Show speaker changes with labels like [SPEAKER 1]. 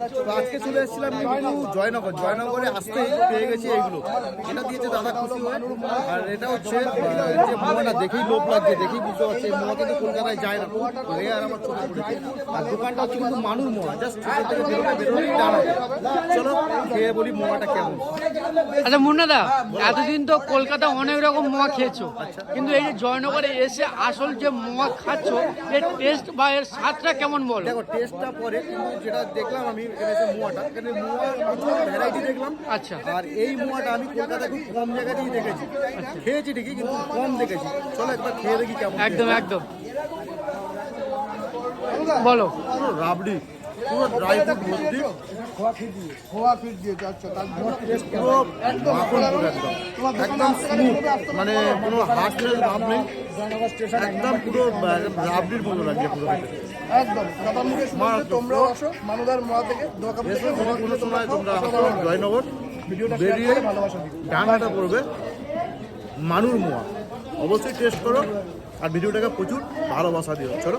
[SPEAKER 1] তো আজকে চলে এসেছিলাম কিন্তু জয়নগরে আসতে পেয়ে গেছি এইগুলো। এটা দিয়েছে দাদা খুশি হয়ে। আর এটা হচ্ছে যে মোয়াটা দেখেই লোভ লাগছে, দেখেই বুঝতে পারছি এই মোয়া কিন্তু কলকাতায় যায় না, রেয়ার আমার চোখে পড়েছে। আর দোকানটা হচ্ছে কিন্তু মানুষ মোয়া, জাস্ট স্টেশন থেকে বেরোলেই টান আছে। চলো খেয়ে বলি মোয়াটা কেমন।
[SPEAKER 2] আচ্ছা মুন্নাদা, এতদিন তো কলকাতা অনেক রকম মোয়া খেয়েছো, কিন্তু এই যে জয়নগরে এসে আসল যে মোয়া খাচ্ছো এর টেস্ট বা এর স্বাদটা কেমন বলো?
[SPEAKER 1] দেখো টেস্টটা পরে, কিন্তু যেটা দেখলাম আমি এখানে যে মোয়াটা, এখানে মোয়া প্রচুর ভ্যারাইটি দেখলাম।
[SPEAKER 2] আচ্ছা।
[SPEAKER 1] আর এই মোয়াটা আমি কলকাতায় খুব কম জায়গাতেই দেখেছি, খেয়েছি ঠিকই কিন্তু কম দেখেছি। চলো একবার খেয়ে দেখি কেমন।
[SPEAKER 2] একদম একদম বলো।
[SPEAKER 1] পুরো রাবড়ি, পুরো ড্রাই ফ্রুট ভর্তি, পুরো মাখন পুরো একদম স্মুথ, মানে কোনো হার্ডনেস ভাব নেই, একদম পুরো রাবড়ির মতো লাগছে পুরো।
[SPEAKER 3] একদম দাদার মুখে শুনতে তোমরাও আসো মানুদার মোয়া থেকে
[SPEAKER 1] কোনো সময় তোমরা আসো জয়নগর, বেরিয়ে ডানাটা পড়বে মানুর মোয়া, অবশ্যই টেস্ট করো আর ভিডিওটাকে প্রচুর ভালোবাসা দিও। চলো।